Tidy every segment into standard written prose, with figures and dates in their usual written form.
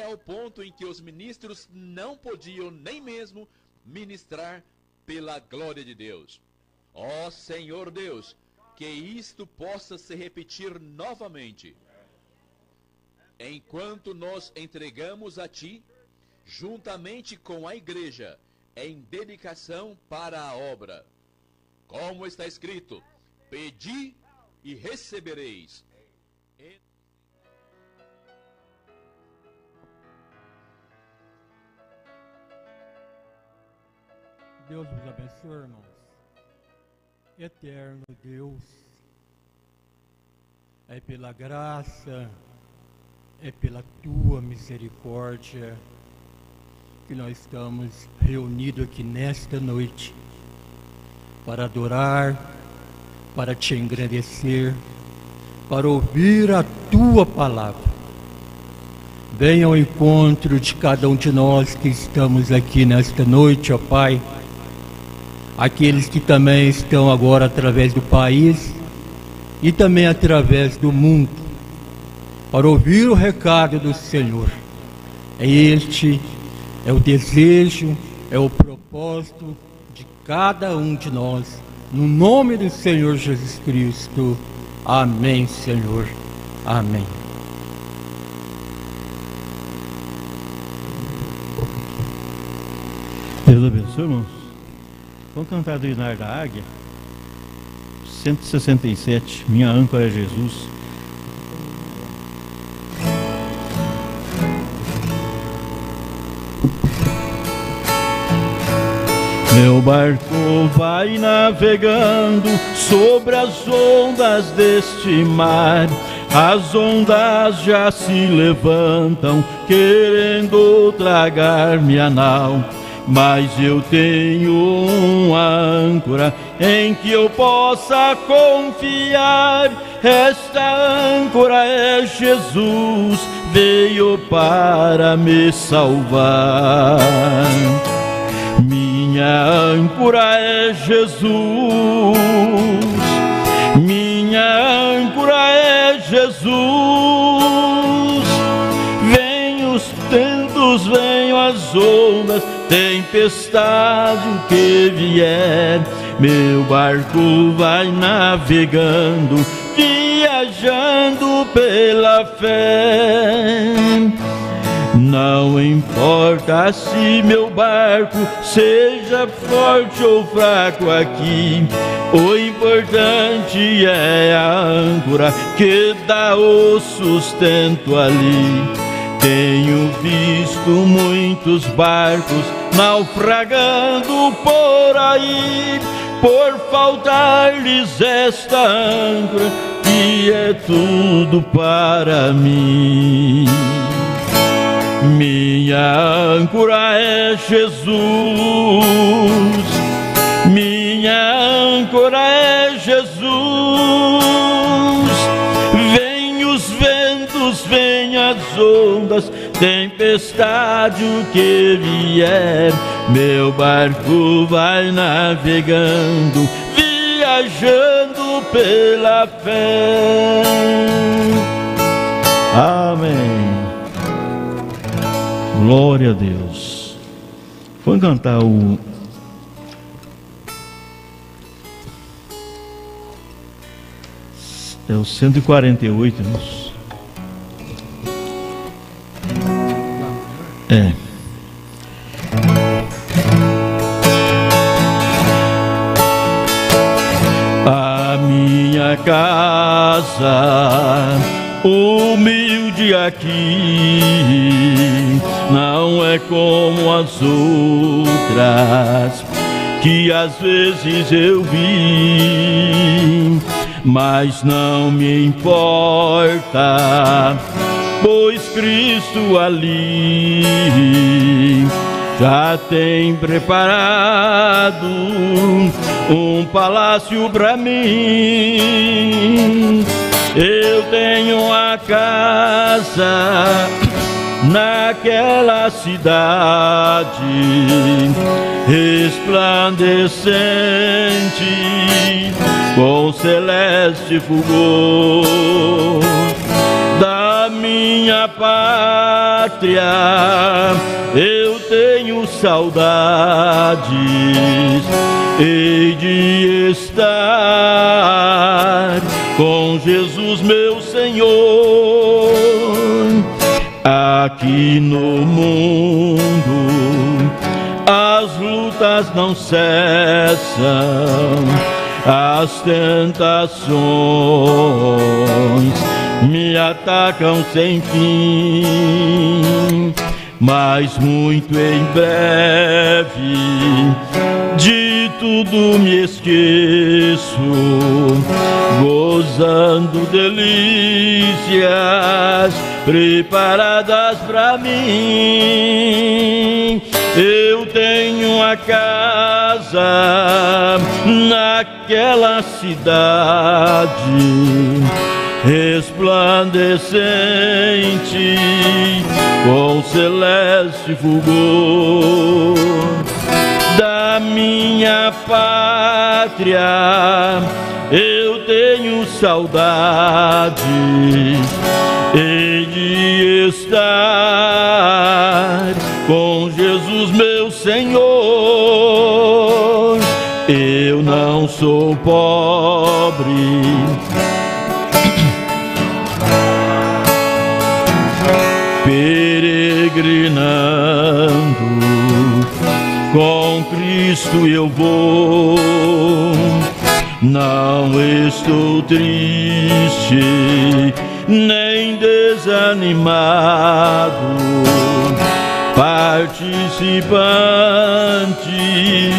ao ponto em que os ministros não podiam nem mesmo ministrar pela glória de Deus. Ó Senhor Deus, que isto possa se repetir novamente. Enquanto nós entregamos a Ti, juntamente com a igreja, em dedicação para a obra. Como está escrito, pedi e recebereis. Deus vos abençoe, irmãos. Eterno Deus, é pela graça, é pela Tua misericórdia que nós estamos reunidos aqui nesta noite para adorar, para Te engrandecer, para ouvir a Tua palavra. Venha ao encontro de cada um de nós que estamos aqui nesta noite, ó Pai. Aqueles que também estão agora através do país e também através do mundo, para ouvir o recado do Senhor. Este é o desejo, é o propósito de cada um de nós. No nome do Senhor Jesus Cristo. Amém, Senhor. Amém. Deus abençoe, irmãos. Vamos cantar do Hinar da Águia, 167, Minha âncora é Jesus. Meu barco vai navegando sobre as ondas deste mar. As ondas já se levantam, querendo tragar minha nau. Mas eu tenho uma âncora em que eu possa confiar. Esta âncora é Jesus, veio para me salvar. Minha âncora é Jesus, minha âncora é Jesus. Vem os ventos, venham as ondas, tempestade o que vier, meu barco vai navegando, viajando pela fé. Não importa se meu barco seja forte ou fraco aqui, o importante é a âncora que dá o sustento ali. Tenho visto muitos barcos naufragando por aí, por faltar-lhes esta âncora que é tudo para mim. Minha âncora é Jesus, minha âncora é Jesus. Vem os ventos, vem as ondas, tempestade o que vier, meu barco vai navegando, viajando pela fé. Amém. Glória a Deus. Vamos cantar o é o 148, irmãos. É. A minha casa humilde aqui não é como as outras que às vezes eu vi, mas não me importa, pois Cristo ali já tem preparado um palácio para mim. Eu tenho a casa naquela cidade resplandecente com celeste fulgor. Da minha pátria eu tenho saudades, hei de estar com Jesus meu Senhor. Aqui no mundo as lutas não cessam, as tentações me atacam sem fim, mas muito em breve de tudo me esqueço, gozando delícias preparadas para mim. Eu tenho a casa naquela cidade resplandecente com celeste fulgor. Da minha pátria eu tenho saudades, hei de estar com Jesus meu Senhor. Eu não sou pobre, peregrinando, com Cristo eu vou. Não estou triste, nem desanimado, participante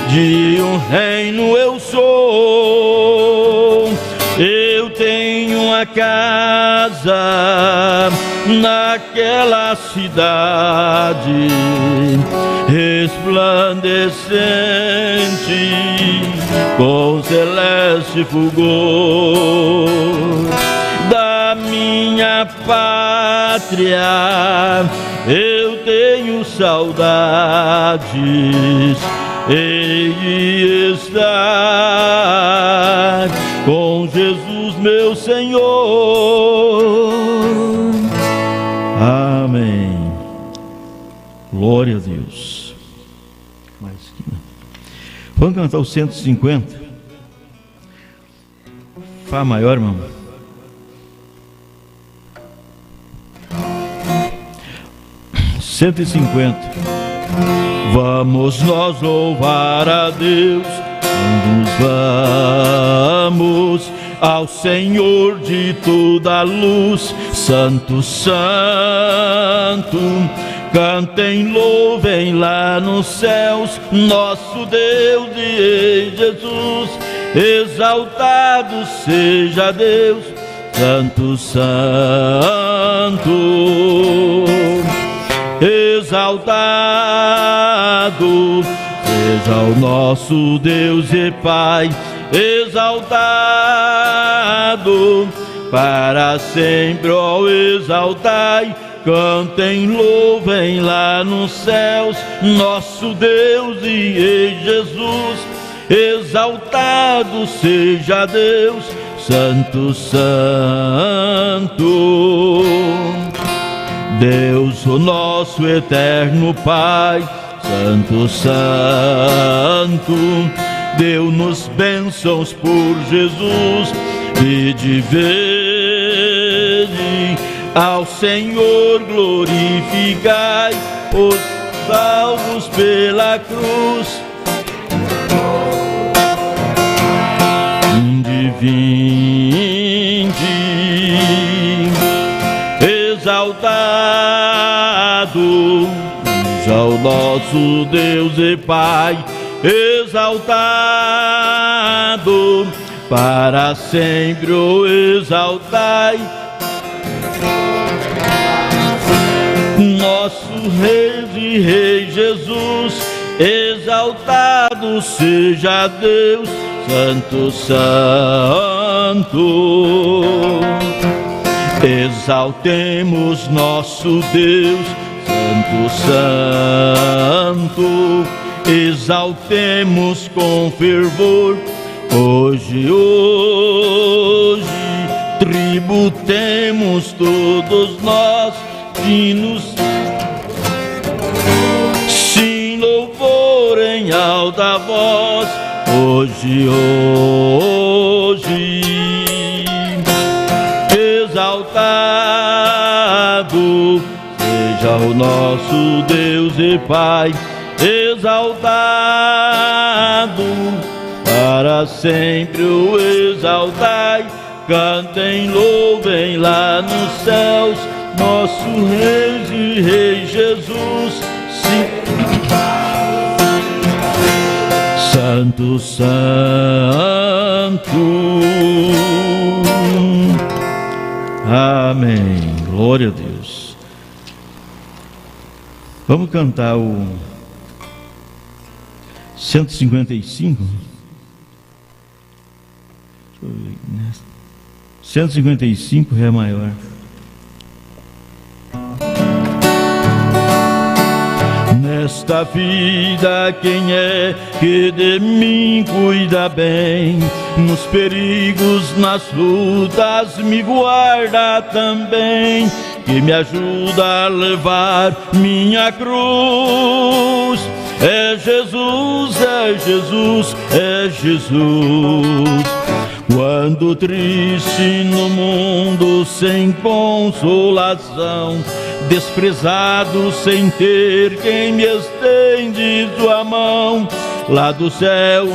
de um reino eu sou. Eu tenho a casa naquela cidade resplandecente com celeste fulgor. Da minha pátria eu tenho saudades, hei de estar com Jesus meu Senhor. Amém. Glória a Deus. Vamos cantar o 150. Fá maior, irmão. $150. Vamos nós louvar a Deus, vamos ao Senhor de toda a luz. Santo, Santo, cantem, louvem lá nos céus nosso Deus e Jesus. Exaltado seja Deus, Santo, Santo. Exaltado seja o nosso Deus e Pai, exaltado para sempre, ó, exaltai. Cantem, louvem lá nos céus nosso Deus e Jesus. Exaltado seja Deus, Santo, Santo. Deus, o nosso eterno Pai, Santo, Santo, deu-nos bênçãos por Jesus. E de vede ao Senhor glorificai, os salvos pela cruz. Vinde, exaltado seja o nosso Deus e Pai, exaltado para sempre, o exaltai. Nosso Rei e Rei Jesus, exaltado seja Deus, Santo, Santo. Exaltemos nosso Deus, Santo, Santo. Exaltemos com fervor, hoje, hoje, tributemos todos nós hinos, sim, louvor em alta voz, hoje, exaltado seja o nosso Deus e Pai, exaltado para sempre o exaltai. Cantem, louvem lá nos céus nosso Rei e Rei Jesus. Sim. Santo, Santo. Amém. Glória a Deus. Vamos cantar o 155. Deixa eu ver. 155, Ré maior. Nesta vida quem é que de mim cuida bem? Nos perigos, nas lutas me guarda também, que me ajuda a levar minha cruz. É Jesus, é Jesus, é Jesus. Quando triste no mundo sem consolação, desprezado sem ter quem me estende sua mão, lá do céu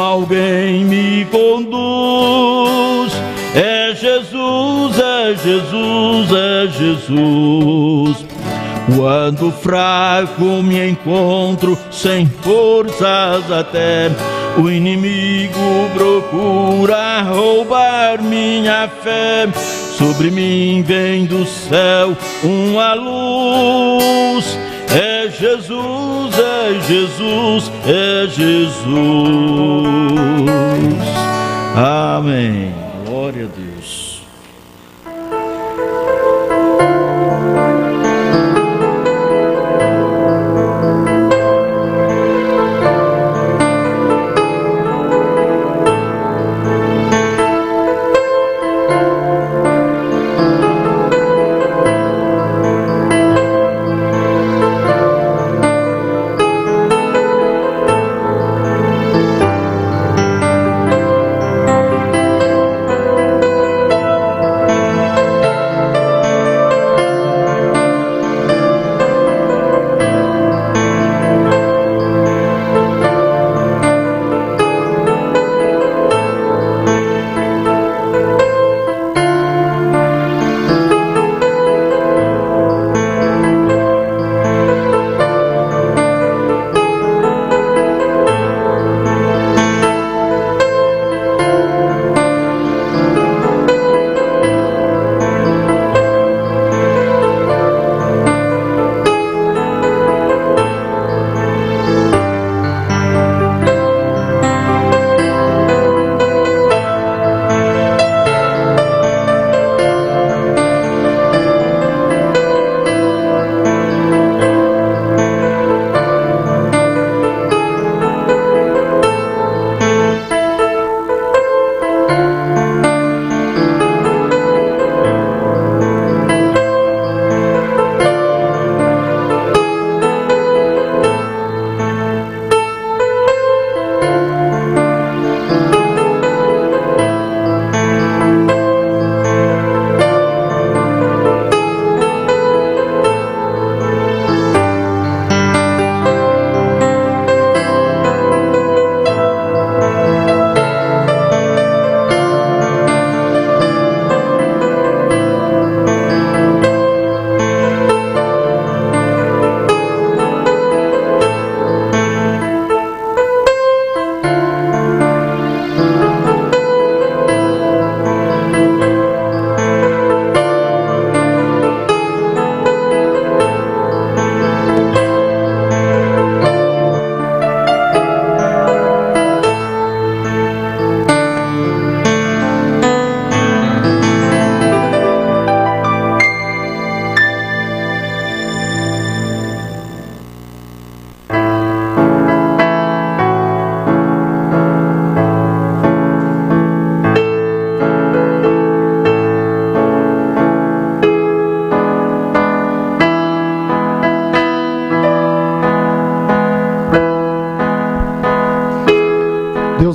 alguém me conduz. É Jesus, é Jesus, é Jesus. Quando fraco me encontro sem forças até, o inimigo procura roubar minha fé. Sobre mim vem do céu uma luz. É Jesus, é Jesus, é Jesus. Amém. Glória a Deus.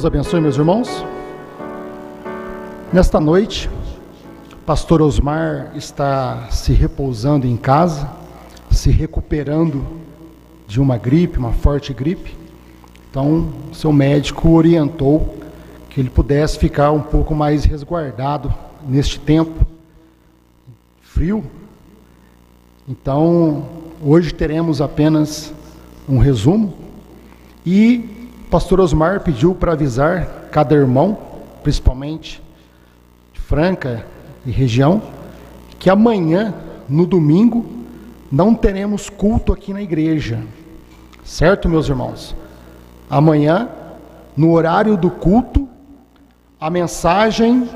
Deus abençoe, meus irmãos. Nesta noite, pastor Osmar está se repousando em casa, se recuperando de uma gripe, uma forte gripe. Então, seu médico orientou que ele pudesse ficar um pouco mais resguardado neste tempo frio. Então, hoje teremos apenas um resumo e o pastor Osmar pediu para avisar cada irmão, principalmente de Franca e região, que amanhã, no domingo, não teremos culto aqui na igreja. Certo, meus irmãos? Amanhã, no horário do culto, a mensagem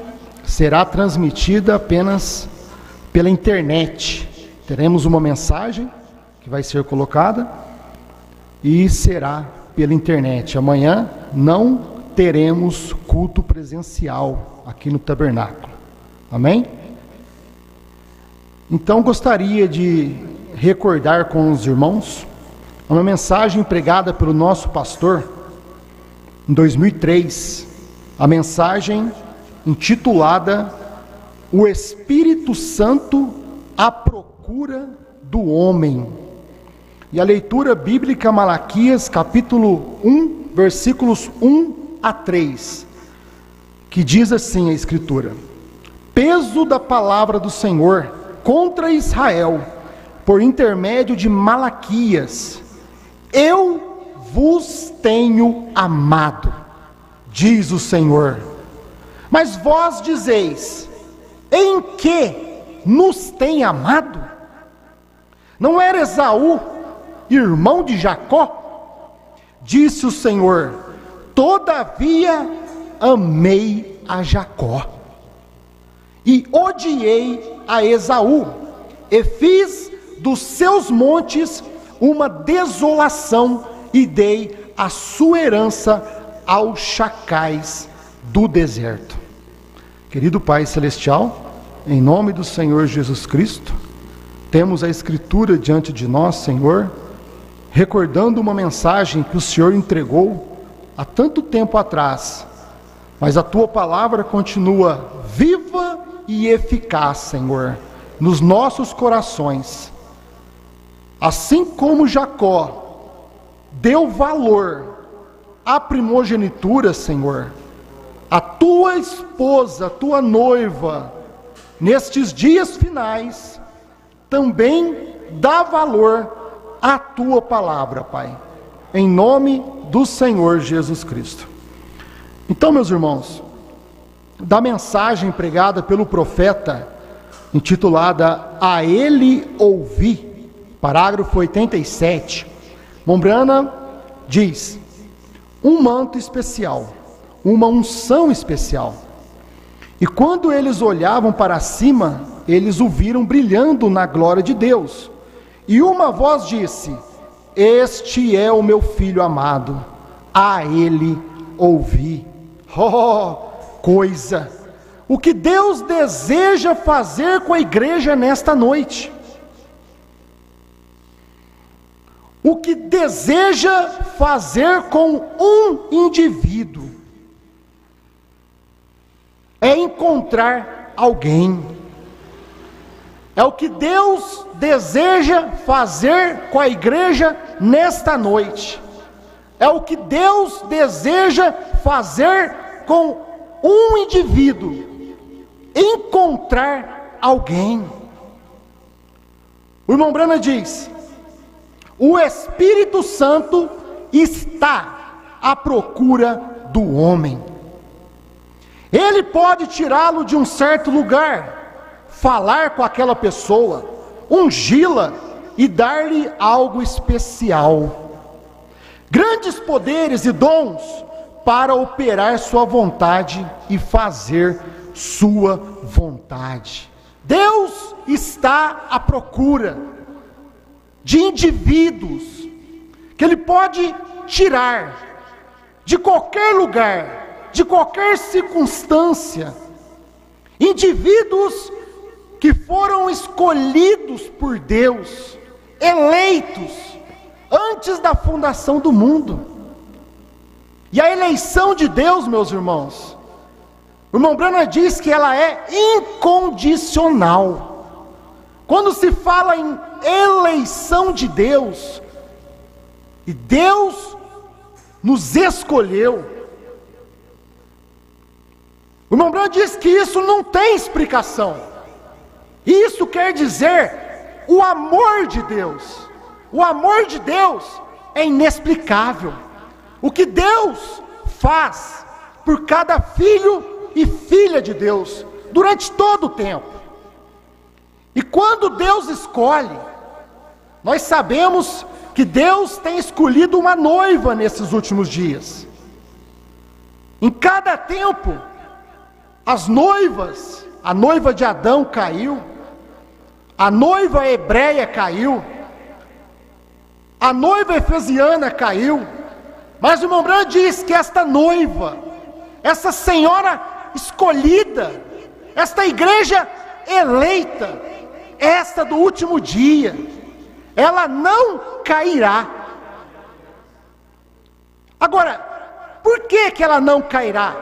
será transmitida apenas pela internet. Teremos uma mensagem que vai ser colocada e será pela internet. Amanhã não teremos culto presencial aqui no tabernáculo. Amém? Então gostaria de recordar com os irmãos uma mensagem pregada pelo nosso pastor em 2003, a mensagem intitulada O Espírito Santo à procura do homem. E a leitura bíblica Malaquias, capítulo 1, versículos 1 a 3, que diz assim a Escritura: peso da palavra do Senhor contra Israel, por intermédio de Malaquias: eu vos tenho amado, diz o Senhor. Mas vós dizeis: em que nos tem amado? Não era Esaú irmão de Jacó? Disse o Senhor: todavia amei a Jacó e odiei a Esaú, e fiz dos seus montes uma desolação, e dei a sua herança aos chacais do deserto. Querido Pai Celestial, em nome do Senhor Jesus Cristo, temos a Escritura diante de nós, Senhor, recordando uma mensagem que o Senhor entregou há tanto tempo atrás, mas a Tua palavra continua viva e eficaz, Senhor, nos nossos corações. Assim como Jacó deu valor à primogenitura, Senhor, a Tua esposa, a Tua noiva, nestes dias finais, também dá valor à Tua palavra, Pai, em nome do Senhor Jesus Cristo. Então, meus irmãos, da mensagem pregada pelo profeta, intitulada A Ele Ouvi, parágrafo 87, Mombrana diz: um manto especial, uma unção especial. E quando eles olhavam para cima, eles o viram brilhando na glória de Deus. E uma voz disse: este é o meu filho amado, a ele ouvi. Oh, coisa! O que Deus deseja fazer com a igreja nesta noite? O que deseja fazer com um indivíduo é encontrar alguém. É o que Deus deseja fazer com a igreja nesta noite. É o que Deus deseja fazer com um indivíduo: encontrar alguém. O irmão Brana diz: o Espírito Santo está à procura do homem. Ele pode tirá-lo de um certo lugar, falar com aquela pessoa, ungí-la e dar-lhe algo especial. Grandes poderes e dons para operar sua vontade e fazer sua vontade. Deus está à procura de indivíduos que Ele pode tirar de qualquer lugar, de qualquer circunstância, indivíduos que foram escolhidos por Deus, eleitos antes da fundação do mundo. E a eleição de Deus, meus irmãos, o irmão Branham diz que ela é incondicional. Quando se fala em eleição de Deus, e Deus nos escolheu, o irmão Branham diz que isso não tem explicação. Isso quer dizer o amor de Deus. O amor de Deus é inexplicável. O que Deus faz por cada filho e filha de Deus durante todo o tempo. E quando Deus escolhe, nós sabemos que Deus tem escolhido uma noiva nesses últimos dias. Em cada tempo, as noivas, a noiva de Adão caiu, a noiva hebreia caiu, a noiva efesiana caiu, mas o irmão Branham diz que esta noiva, essa senhora escolhida, esta igreja eleita, esta do último dia, ela não cairá. Agora, por que ela não cairá?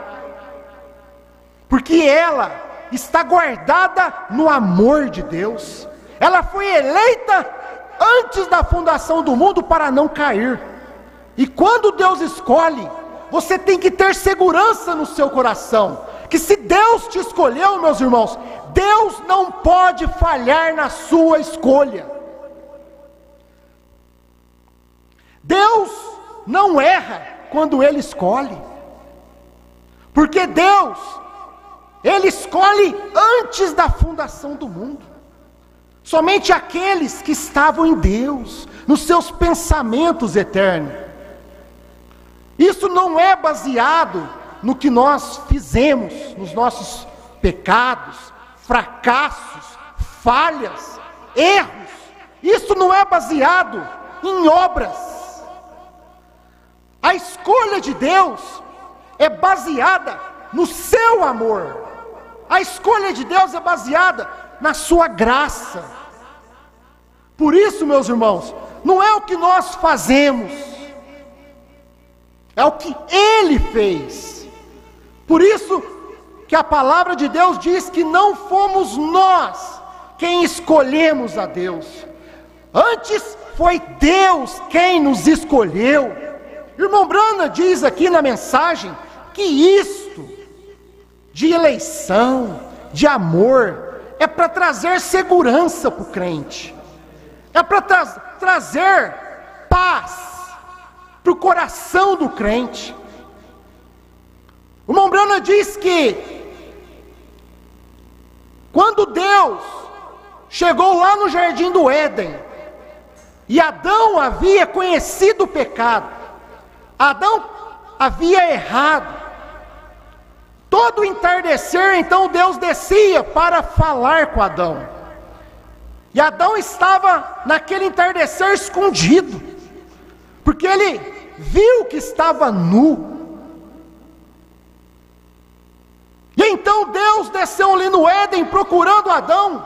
Porque ela está guardada no amor de Deus. Ela foi eleita antes da fundação do mundo para não cair. E quando Deus escolhe, você tem que ter segurança no seu coração, que se Deus te escolheu, meus irmãos, Deus não pode falhar na sua escolha. Deus não erra quando Ele escolhe, porque Deus, Ele escolhe antes da fundação do mundo. Somente aqueles que estavam em Deus, nos seus pensamentos eternos. Isso não é baseado no que nós fizemos, nos nossos pecados, fracassos, falhas, erros. Isso não é baseado em obras. A escolha de Deus é baseada no seu amor. A escolha de Deus é baseada na sua graça. Por isso, meus irmãos, não é o que nós fazemos, é o que Ele fez. Por isso que a palavra de Deus diz que não fomos nós quem escolhemos a Deus, antes foi Deus quem nos escolheu. Irmão Branham diz aqui na mensagem que isto de eleição, de amor, é para trazer segurança para o crente, é para trazer paz para o coração do crente. O irmão Branham diz que quando Deus chegou lá no jardim do Éden, e Adão havia conhecido o pecado, Adão havia errado, todo o entardecer, então Deus descia para falar com Adão, e Adão estava naquele entardecer escondido, porque ele viu que estava nu. E então Deus desceu ali no Éden procurando Adão.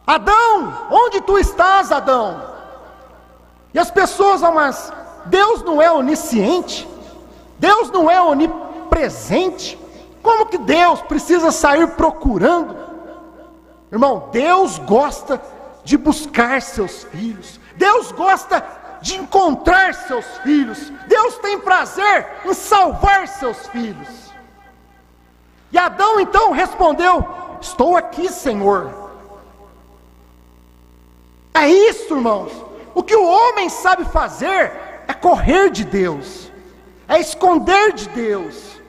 Adão, onde tu estás, Adão? E as pessoas, mas Deus não é onisciente? Deus não é onipresente? Como que Deus precisa sair procurando? Irmão, Deus gosta de buscar seus filhos. Deus gosta de encontrar seus filhos. Deus tem prazer em salvar seus filhos. E Adão então respondeu: estou aqui, Senhor. É isso, irmãos. O que o homem sabe fazer é correr de Deus, é esconder de Deus.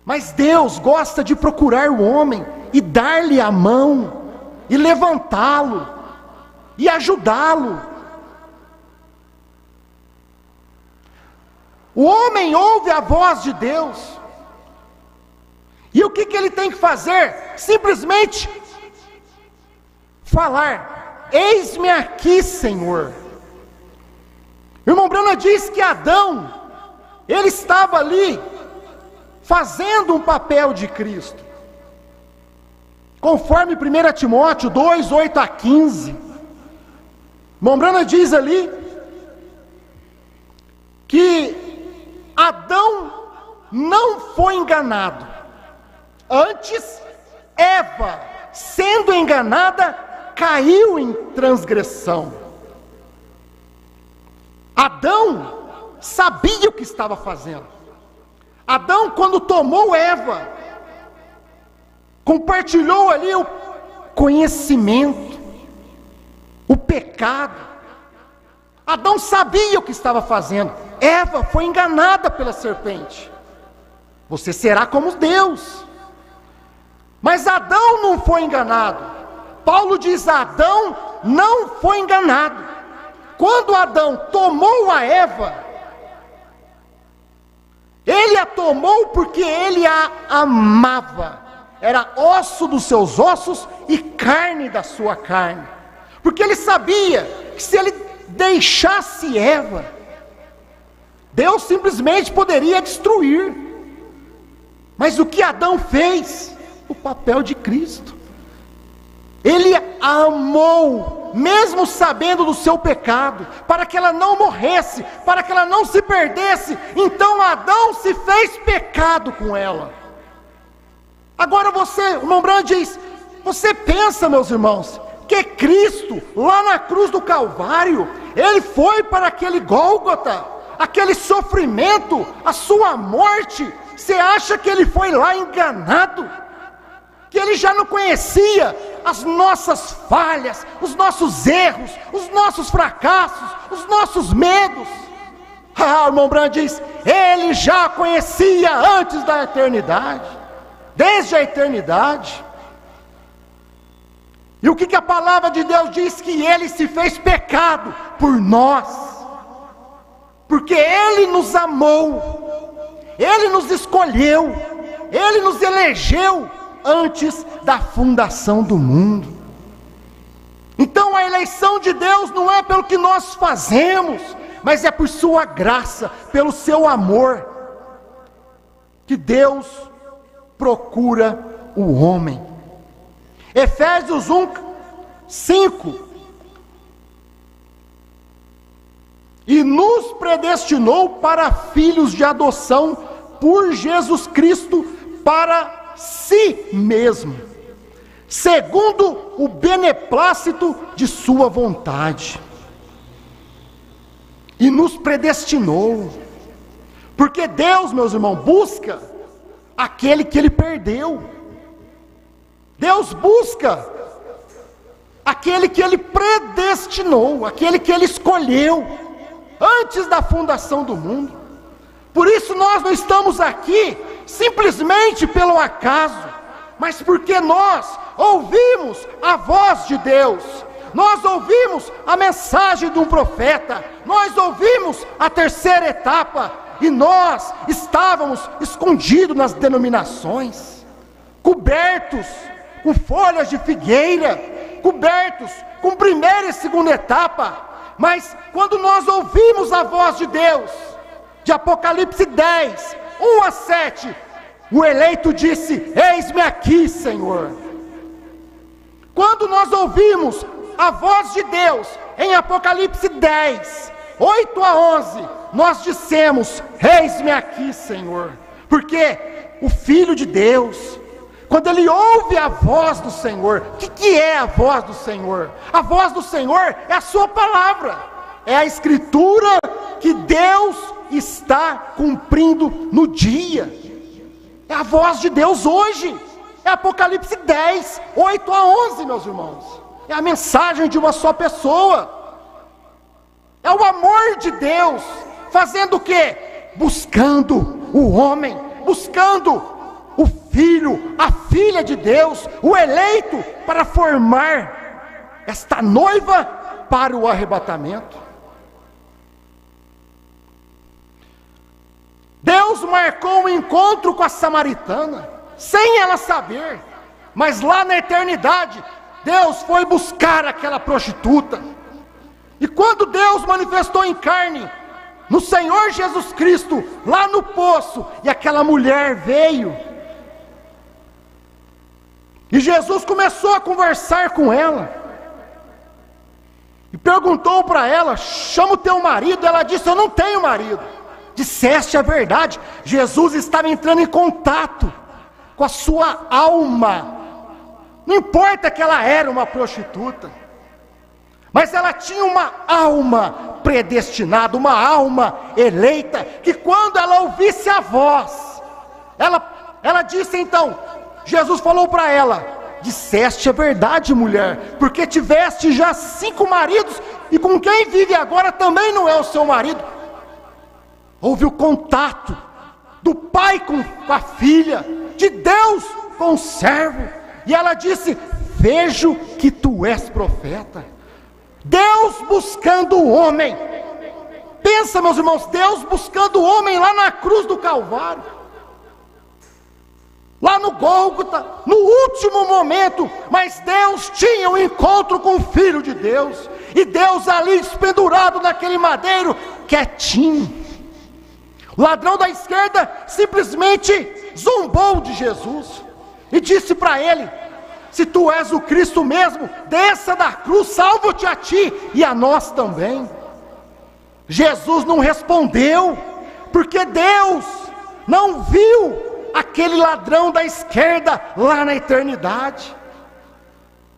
Mas Deus gosta de procurar o homem e dar-lhe a mão, e levantá-lo, e ajudá-lo. O homem ouve a voz de Deus, e o que ele tem que fazer? Simplesmente falar: eis-me aqui, Senhor. O irmão Branham diz que Adão, ele estava ali fazendo um papel de Cristo, conforme 1 Timóteo 2, 8 a 15. O irmão Branham diz ali que Adão não foi enganado. Antes, Eva, sendo enganada, caiu em transgressão. Adão sabia o que estava fazendo. Adão, quando tomou Eva, compartilhou ali o conhecimento, o pecado. Adão sabia o que estava fazendo. Eva foi enganada pela serpente. Você será como Deus. Mas Adão não foi enganado. Paulo diz: Adão não foi enganado. Quando Adão tomou a Eva, ele a tomou porque ele a amava. Era osso dos seus ossos e carne da sua carne. Porque ele sabia que se ele deixasse Eva, Deus simplesmente poderia destruir. Mas o que Adão fez? O papel de Cristo. Ele a amou, mesmo sabendo do seu pecado, para que ela não morresse, para que ela não se perdesse. Então Adão se fez pecado com ela. Agora você, o irmão Branham diz, você pensa, meus irmãos, que Cristo, lá na cruz do Calvário, ele foi para aquele Gólgota, aquele sofrimento, a sua morte. Você acha que ele foi lá enganado? Que ele já não conhecia as nossas falhas, os nossos erros, os nossos fracassos, os nossos medos? Ah, o irmão Branham diz, ele já conhecia antes da eternidade, desde a eternidade. E o que a palavra de Deus diz? Que ele se fez pecado por nós, porque ele nos amou, ele nos escolheu, ele nos elegeu antes da fundação do mundo. Então a eleição de Deus não é pelo que nós fazemos, mas é por sua graça, pelo seu amor, que Deus procura o homem. Efésios 1:5. E nos predestinou para filhos de adoção por Jesus Cristo para si mesmo, segundo o beneplácito de sua vontade. E nos predestinou, porque Deus, meus irmãos, busca aquele que ele perdeu. Deus busca aquele que ele predestinou, aquele que ele escolheu antes da fundação do mundo. Por isso nós não estamos aqui simplesmente pelo acaso, mas porque nós ouvimos a voz de Deus, nós ouvimos a mensagem de um profeta, nós ouvimos a terceira etapa, e nós estávamos escondidos nas denominações, cobertos com folhas de figueira, cobertos com primeira e segunda etapa. Mas quando nós ouvimos a voz de Deus, de Apocalipse 10, 1-7, o eleito disse: eis-me aqui, Senhor. Quando nós ouvimos a voz de Deus em Apocalipse 10, 8-11, nós dissemos: eis-me aqui, Senhor. Porque o Filho de Deus, quando ele ouve a voz do Senhor, o que é a voz do Senhor? A voz do Senhor é a sua palavra, é a escritura que Deus está cumprindo no dia. É a voz de Deus hoje, é Apocalipse 10, 8-11, meus irmãos. É a mensagem de uma só pessoa, é o amor de Deus, fazendo o quê? Buscando o homem, buscando o filho, a filha de Deus, o eleito, para formar esta noiva para o arrebatamento. Deus marcou um encontro com a samaritana, sem ela saber, mas lá na eternidade, Deus foi buscar aquela prostituta. E quando Deus manifestou em carne, no Senhor Jesus Cristo, lá no poço, e aquela mulher veio, e Jesus começou a conversar com ela, e perguntou para ela: chama o teu marido. Ela disse: eu não tenho marido. disseste a verdade. Jesus estava entrando em contato com a sua alma. Não importa que ela era uma prostituta, mas ela tinha uma alma predestinada, uma alma eleita, que quando ela ouvisse a voz, ela disse então, Jesus falou para ela: disseste a verdade, mulher, porque tiveste já 5 maridos, e com quem vive agora também não é o seu marido. Houve o contato do pai com a filha, de Deus com o servo, e ela disse: vejo que tu és profeta. Deus buscando o homem. Pensa, meus irmãos, Deus buscando o homem lá na cruz do Calvário, lá no Gólgota, no último momento. Mas Deus tinha um encontro com o Filho de Deus, e Deus ali pendurado naquele madeiro, quietinho. O ladrão da esquerda simplesmente zombou de Jesus e disse para ele: se tu és o Cristo mesmo, desça da cruz, salva-te a ti e a nós também. Jesus não respondeu, porque Deus não viu aquele ladrão da esquerda lá na eternidade,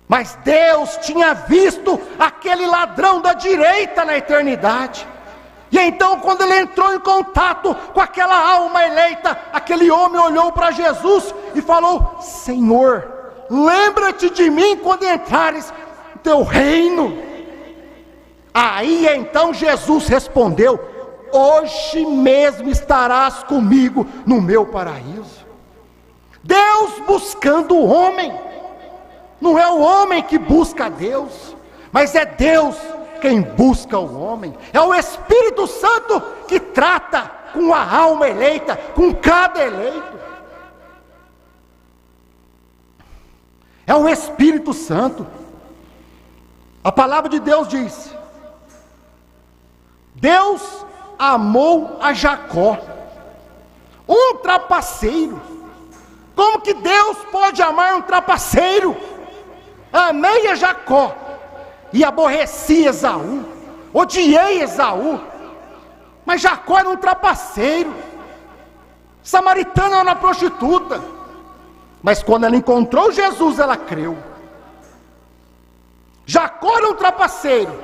mas Deus tinha visto aquele ladrão da direita na eternidade. E então, quando ele entrou em contato com aquela alma eleita, aquele homem olhou para Jesus e falou: Senhor, lembra-te de mim quando entrares no teu reino. Aí então Jesus respondeu: hoje mesmo estarás comigo no meu paraíso. Deus buscando o homem. Não é o homem que busca a Deus, mas é Deus quem busca o homem. É o Espírito Santo que trata com a alma eleita, com cada eleito. É o Espírito Santo. A palavra de Deus diz: Deus amou a Jacó, um trapaceiro. Como que Deus pode amar um trapaceiro? Amei a Jacó e aborreci Esaú, odiei Esaú. Mas Jacó era um trapaceiro, samaritana era uma prostituta. Mas quando ela encontrou Jesus, ela creu. Jacó era um trapaceiro,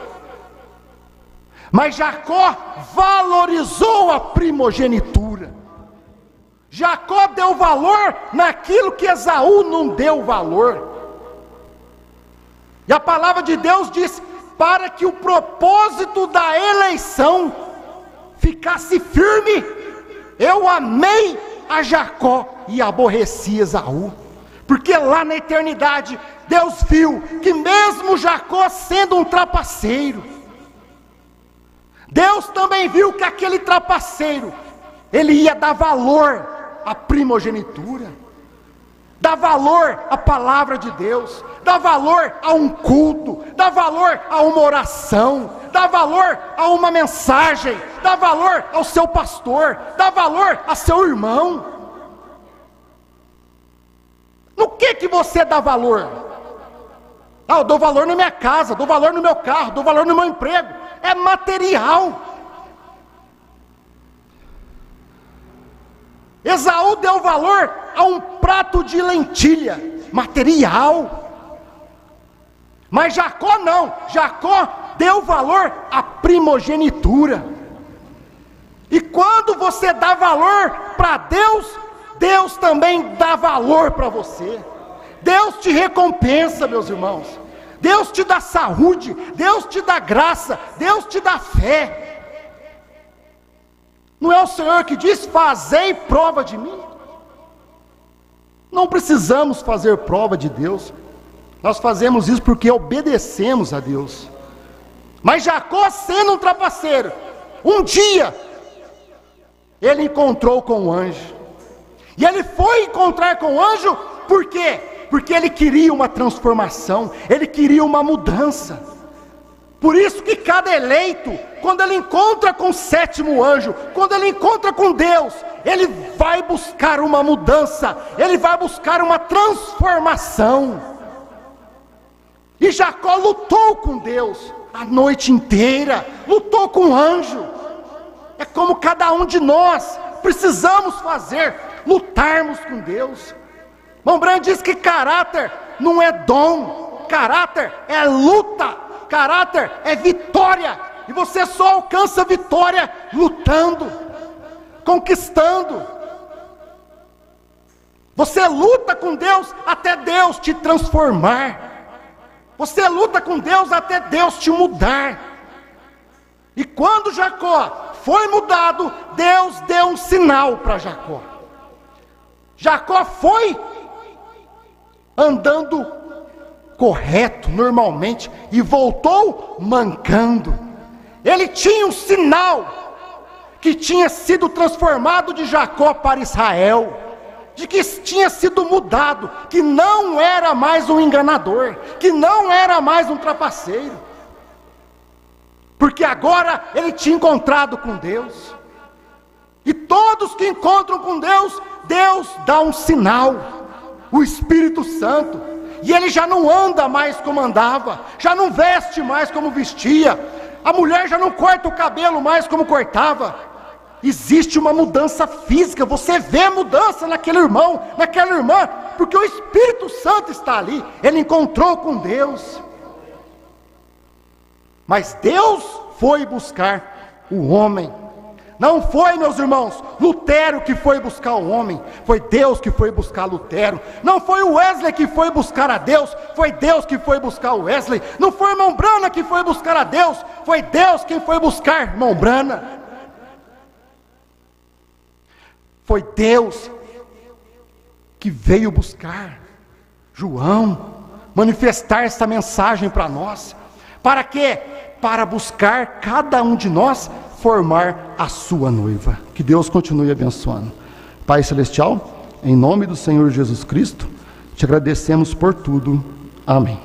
mas Jacó valorizou a primogenitura. Jacó deu valor naquilo que Esaú não deu valor. E a palavra de Deus diz: para que o propósito da eleição ficasse firme, eu amei a Jacó e aborreci Esaú. Porque lá na eternidade Deus viu que mesmo Jacó sendo um trapaceiro, Deus também viu que aquele trapaceiro, ele ia dar valor à primogenitura, dar valor à palavra de Deus, dar valor a um culto, dar valor a uma oração, dar valor a uma mensagem, dar valor ao seu pastor, dar valor a seu irmão. No que você dá valor? Eu dou valor na minha casa, dou valor no meu carro, dou valor no meu emprego. É material. Esaú deu valor a um prato de lentilha, material. Mas Jacó não. Jacó deu valor à primogenitura. E quando você dá valor para Deus, Deus também dá valor para você. Deus te recompensa, meus irmãos. Deus te dá saúde, Deus te dá graça, Deus te dá fé. Não é o Senhor que diz: fazei prova de mim? Não precisamos fazer prova de Deus. Nós fazemos isso porque obedecemos a Deus. Mas Jacó, sendo um trapaceiro, um dia ele encontrou com o anjo. E ele foi encontrar com o anjo, por quê? Porque ele queria uma transformação, ele queria uma mudança. Por isso que cada eleito, quando ele encontra com o 7º anjo, quando ele encontra com Deus, ele vai buscar uma mudança, ele vai buscar uma transformação. E Jacó lutou com Deus a noite inteira, lutou com o anjo. é como cada um de nós precisamos fazer, lutarmos com Deus. Irmão Branham diz que caráter não é dom, caráter é luta, caráter é vitória, e você só alcança vitória lutando, conquistando. Você luta com Deus até Deus te transformar, você luta com Deus até Deus te mudar. E quando Jacó foi mudado, Deus deu um sinal para Jacó. Jacó foi andando correto, normalmente, e voltou mancando. Ele tinha um sinal que tinha sido transformado de Jacó para Israel, de que tinha sido mudado, que não era mais um enganador, que não era mais um trapaceiro, porque agora ele tinha encontrado com Deus. E todos que encontram com Deus, Deus dá um sinal, o Espírito Santo, e ele já não anda mais como andava, já não veste mais como vestia, a mulher já não corta o cabelo mais como cortava. Existe uma mudança física, você vê mudança naquele irmão, naquela irmã, porque o Espírito Santo está ali, ele encontrou com Deus. Mas Deus foi buscar o homem. Não foi, meus irmãos, Lutero que foi buscar o homem, foi Deus que foi buscar Lutero. Não foi o Wesley que foi buscar a Deus, foi Deus que foi buscar o Wesley. Não foi o irmão Brana que foi buscar a Deus, foi Deus quem foi buscar o irmão Brana. Foi Deus que veio buscar João, manifestar essa mensagem para nós. Para quê? Para buscar cada um de nós formar a sua noiva. Que Deus continue abençoando. Pai Celestial, em nome do Senhor Jesus Cristo, te agradecemos por tudo. Amém.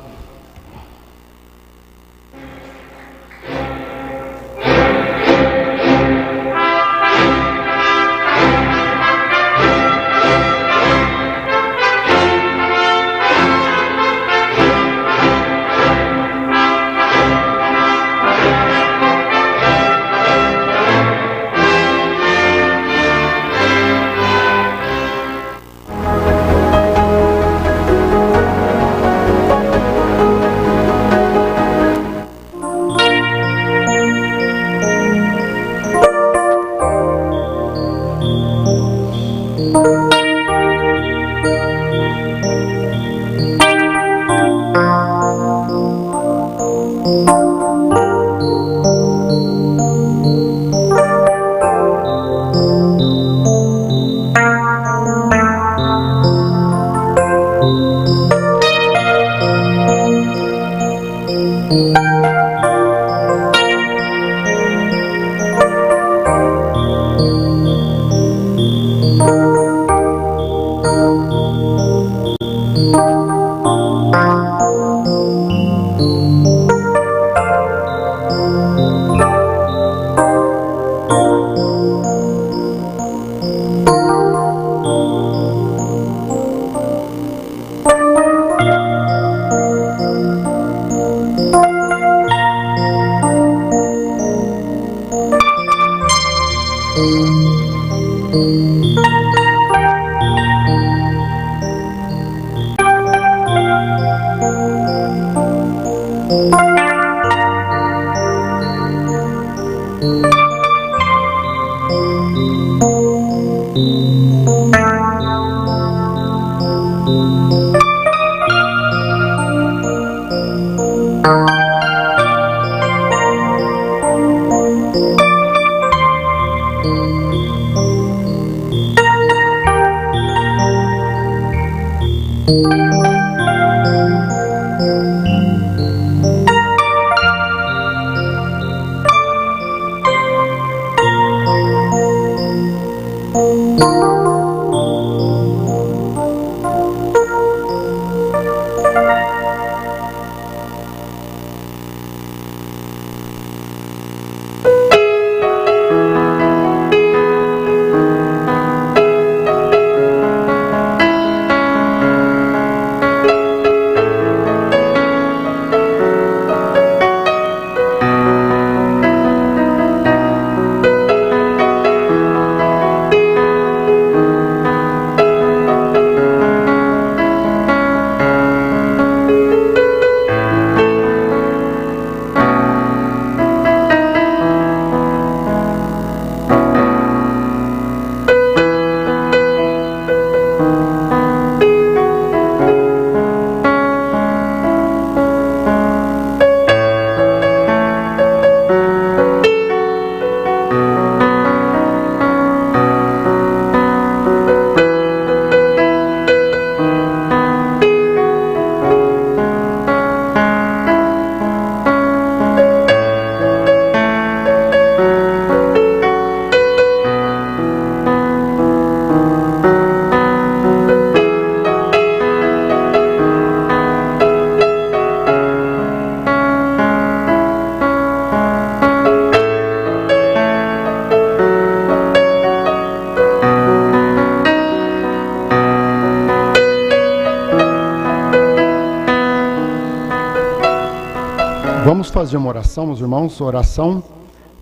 vamos fazer uma oração, meus irmãos, oração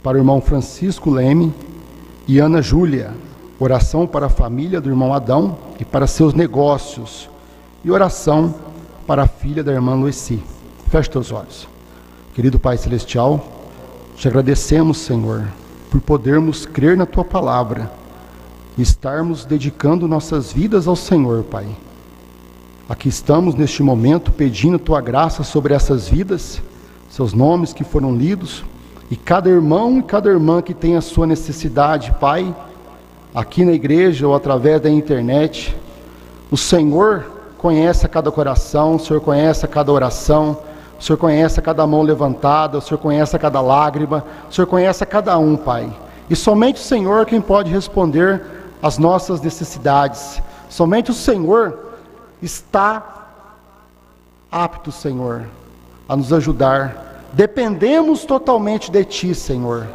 para o irmão Francisco Leme e Ana Júlia, oração para a família do irmão Adão e para seus negócios, e oração para a filha da irmã Luci. Feche teus olhos. Querido Pai Celestial, te agradecemos, Senhor, por podermos crer na Tua palavra e estarmos dedicando nossas vidas ao Senhor, Pai. Aqui estamos neste momento pedindo Tua graça sobre essas vidas, seus nomes que foram lidos, e cada irmão e cada irmã que tem a sua necessidade, Pai, aqui na igreja ou através da internet. O Senhor conhece a cada coração, o Senhor conhece a cada oração, o Senhor conhece a cada mão levantada, o Senhor conhece a cada lágrima, o Senhor conhece a cada um, Pai. E somente o Senhor quem pode responder às nossas necessidades. Somente o Senhor está apto, Senhor, a nos ajudar. Dependemos totalmente de Ti, Senhor.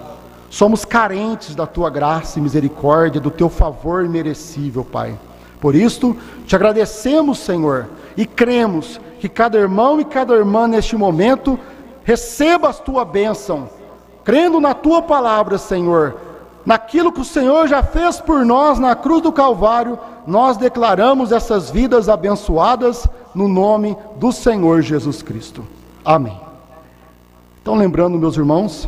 Somos carentes da Tua graça e misericórdia, do Teu favor imerecível, Pai. Por isso, te agradecemos, Senhor, e cremos que cada irmão e cada irmã neste momento receba a Tua bênção, crendo na Tua palavra, Senhor. Naquilo que o Senhor já fez por nós na cruz do Calvário, nós declaramos essas vidas abençoadas no nome do Senhor Jesus Cristo. Amém. Então, lembrando, meus irmãos,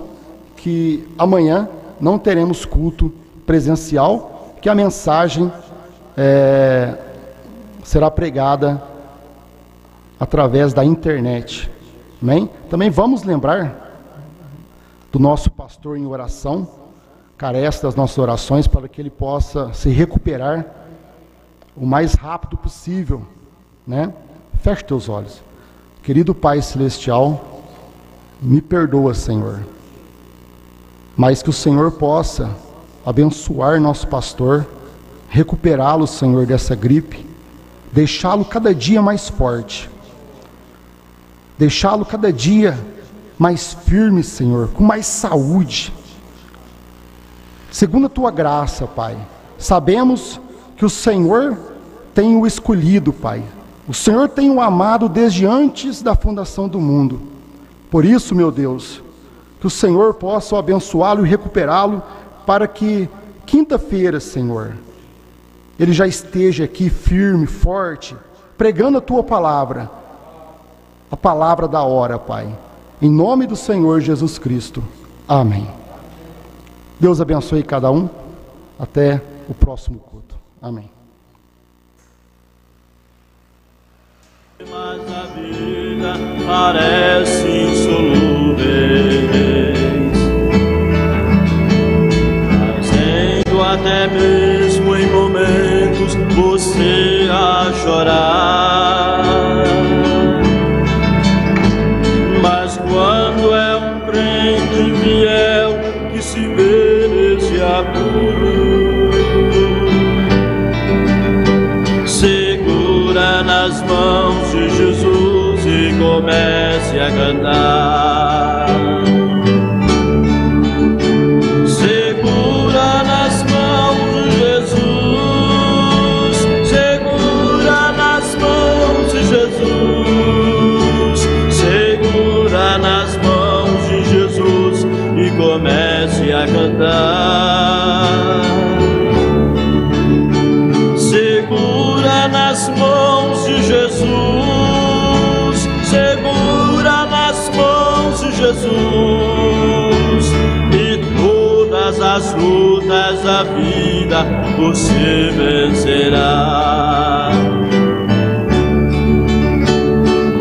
que amanhã não teremos culto presencial, que a mensagem será pregada através da internet. Amém? Também vamos lembrar do nosso pastor em oração, carece das nossas orações para que ele possa se recuperar o mais rápido possível, né? Feche teus olhos. Querido Pai Celestial, me perdoa, Senhor, mas que o Senhor possa abençoar nosso pastor, recuperá-lo, Senhor, dessa gripe, deixá-lo cada dia mais forte, deixá-lo cada dia mais firme, Senhor, com mais saúde, segundo a Tua graça, Pai. Sabemos que o Senhor tem o escolhido, Pai. O Senhor tem o amado desde antes da fundação do mundo. Por isso, meu Deus, que o Senhor possa abençoá-lo e recuperá-lo, para que quinta-feira, Senhor, ele já esteja aqui firme, forte, pregando a Tua palavra, a palavra da hora, Pai. Em nome do Senhor Jesus Cristo. Amém. Deus abençoe cada um. Até o próximo culto. Amém. Mas a vida parece insolúveis, fazendo até mesmo em momentos você a chorar. Mas quando é um crente fiel que se vê nesse apuro, segura nas mãos de Jesus e comece a cantar. Segura nas mãos de Jesus, segura nas mãos de Jesus, segura nas mãos de Jesus e comece a cantar. Segura nas mãos de Jesus, segura nas mãos de Jesus, e todas as lutas da vida você vencerá.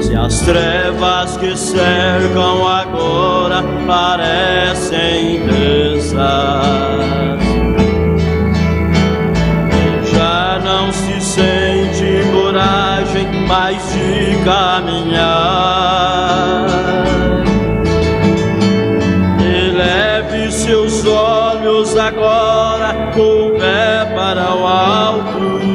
Se as trevas que cercam agora parecem intensas, já não se sente coragem mais de caminhar. Eleve seus olhos agora com o pé para o alto.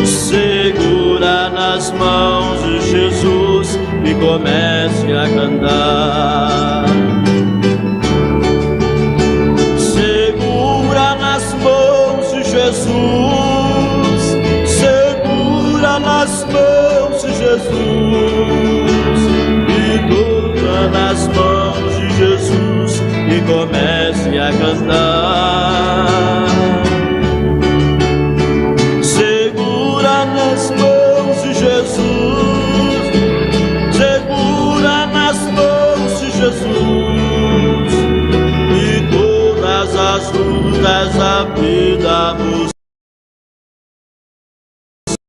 Segura nas mãos de Jesus e comece a cantar. Segura nas mãos de Jesus, segura nas mãos de Jesus, comece a cantar. Segura nas mãos de Jesus, segura nas mãos de Jesus, e todas as lutas da vida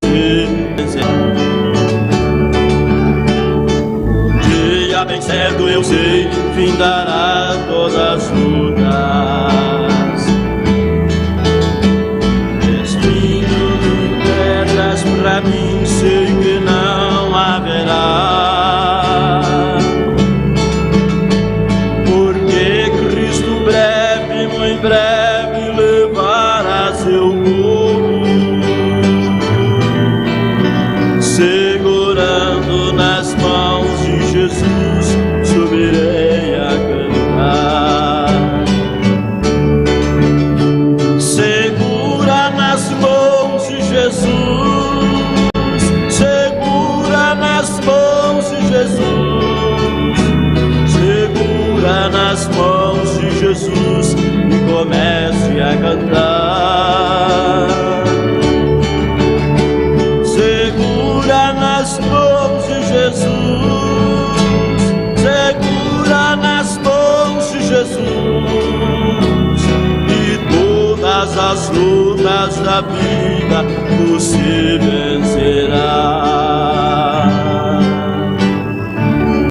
você vencerá. Dia vencendo eu sei, findará todas as lutas. Destino de pedras pra mim sei que não haverá, porque Cristo breve, muito breve, levará seu povo, segurando nas mãos de Jesus, subirei a cantar. Segura nas mãos de Jesus, segura nas mãos de Jesus, segura nas mãos de Jesus e comece a cantar. Segura nas mãos de Jesus, segura nas mãos de Jesus, e todas as lutas da vida você vencerá.